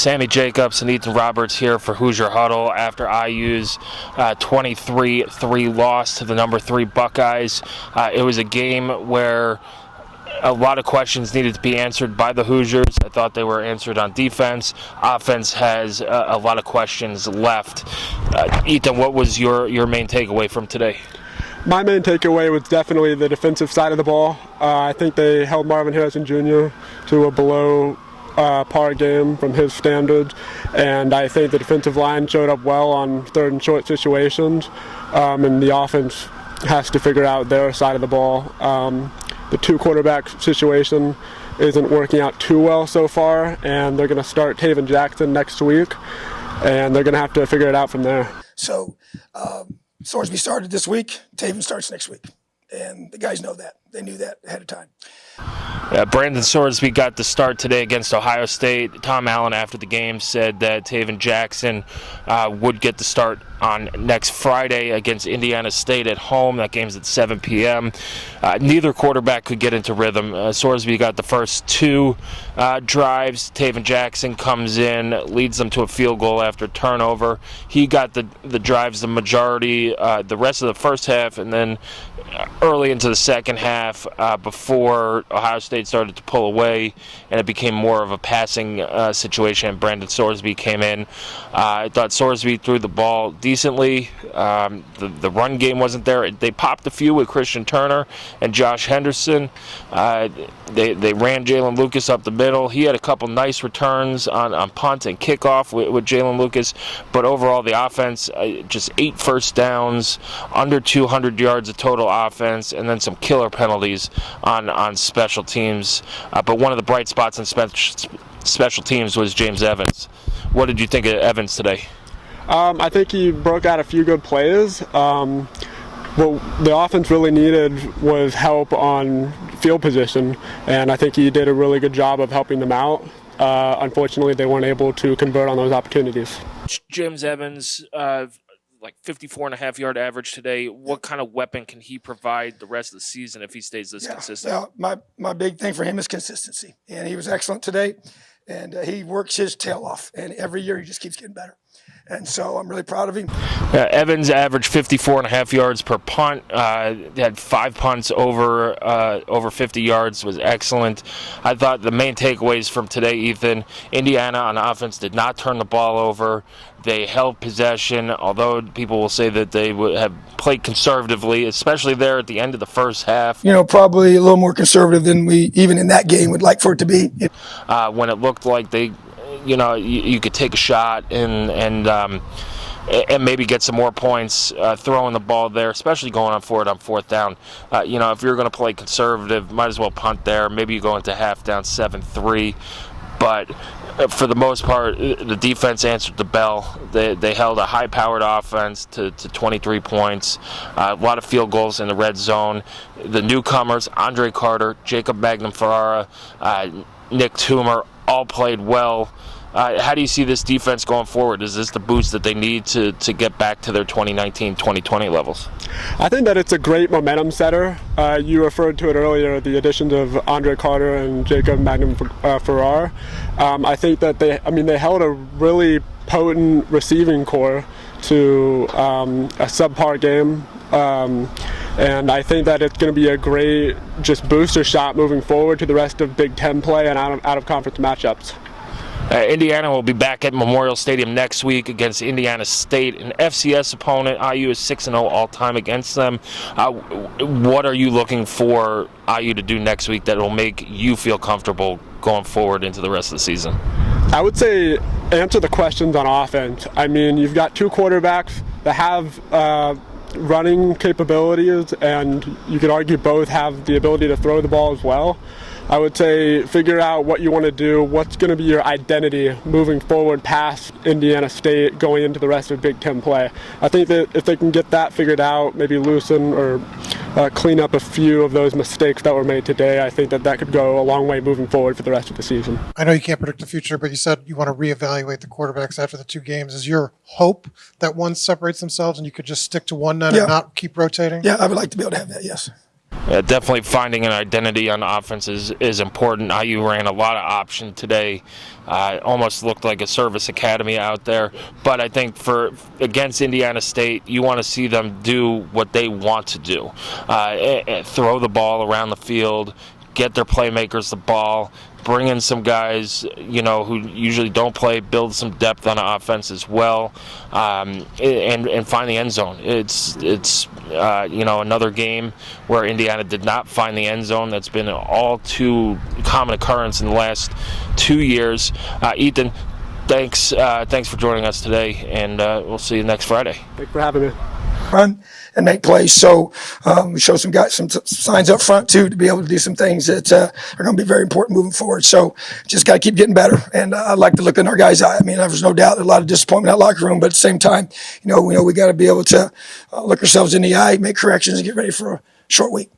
Sammy Jacobs and Ethan Roberts here for Hoosier Huddle after IU's 23-3 loss to the number 3 Buckeyes. It was a game where a lot of questions needed to be answered by the Hoosiers. I thought they were answered on defense. Offense has a lot of questions left. Ethan, what was your main takeaway from today? My main takeaway was definitely the defensive side of the ball. I think they held Marvin Harrison Jr. to a below par game from his standards, and I think the defensive line showed up well on third and short situations, and the offense has to figure out their side of the ball. The 2 quarterback situation isn't working out too well so far, and they're going to start Taven Jackson next week, and they're going to have to figure it out from there. So Sorsby started this week, Taven starts next week, and the guys know that. They knew that ahead of time. Brandon Sorsby got the start today against Ohio State. Tom Allen, after the game, said that Taven Jackson would get the start on next Friday against Indiana State at home. That game's at 7 p.m. Neither quarterback could get into rhythm. Sorsby got the first 2 drives. Taven Jackson comes in, leads them to a field goal after turnover. He got the drives the majority, the rest of the first half, and then early into the second half before Ohio State started to pull away, and it became more of a passing situation. Brandon Sorsby came in. I thought Sorsby threw the ball decently. The run game wasn't there. They popped a few with Christian Turner and Josh Henderson. They ran Jalen Lucas up the middle. He had a couple nice returns on punt and kickoff with Jalen Lucas, but overall the offense, just 8 first downs, under 200 yards of total offense, and then some killer penalties on special teams. But one of the bright spots in special teams was James Evans. What did you think of Evans today? I think he broke out a few good plays. What the offense really needed was help on field position, and I think he did a really good job of helping them out. Unfortunately, they weren't able to convert on those opportunities. James Evans, like 54.5-yard average today. What kind of weapon can he provide the rest of the season if he stays this consistent? Yeah, my big thing for him is consistency, and he was excellent today, and he works his tail off, and every year he just keeps getting better. And so I'm really proud of him. Evans averaged 54.5 yards per punt. He had 5 punts over 50 yards. Was excellent. I thought the main takeaways from today, Ethan, Indiana on offense did not turn the ball over. They held possession, although people will say that they would have played conservatively, especially there at the end of the first half. Probably a little more conservative than we, even in that game, would like for it to be. When it looked like they, you could take a shot and maybe get some more points throwing the ball there, especially going on fourth down. If you're going to play conservative, might as well punt there. Maybe you go into half down 7-3. But for the most part, the defense answered the bell. They held a high-powered offense to 23 points, a lot of field goals in the red zone. The newcomers, Andre Carter, Jacob Magnum-Ferrara, Nick Toomer, all played well. How do you see this defense going forward? Is this the boost that they need to get back to their 2019-2020 levels? I think that it's a great momentum setter. You referred to it earlier, the additions of Andre Carter and Jacob Magnum-Ferrara. I think that they held a really potent receiving core to a subpar game. And I think that it's going to be a great just booster shot moving forward to the rest of Big Ten play and out of conference matchups. Indiana will be back at Memorial Stadium next week against Indiana State, an FCS opponent. IU is 6-0 all-time against them. What are you looking for IU to do next week that will make you feel comfortable going forward into the rest of the season? I would say answer the questions on offense. You've got 2 quarterbacks that have running capabilities, and you could argue both have the ability to throw the ball as well. I would say figure out what you want to do, what's going to be your identity moving forward past Indiana State going into the rest of Big Ten play. I think that if they can get that figured out, maybe loosen or clean up a few of those mistakes that were made today, I think that could go a long way moving forward for the rest of the season. I know you can't predict the future, but you said you want to reevaluate the quarterbacks after the 2 games. Is your hope that one separates themselves and you could just stick to one and not keep rotating? Yeah, I would like to be able to have that, yes. Definitely finding an identity on offense is important. IU ran a lot of option today. Almost looked like a service academy out there. But I think against Indiana State, you want to see them do what they want to do. Throw the ball around the field, get their playmakers the ball, bring in some guys, who usually don't play, build some depth on offense as well, and find the end zone. It's another game where Indiana did not find the end zone. That's been an all too common occurrence in the last 2 years. Ethan, thanks for joining us today, and we'll see you next Friday. Thanks for having me. Run and make plays. So we show some signs up front too to be able to do some things that are going to be very important moving forward. So just got to keep getting better. And I like to look in our guys' eye. I mean, there's no doubt a lot of disappointment in that locker room, but at the same time, we know we got to be able to look ourselves in the eye, make corrections, and get ready for a short week.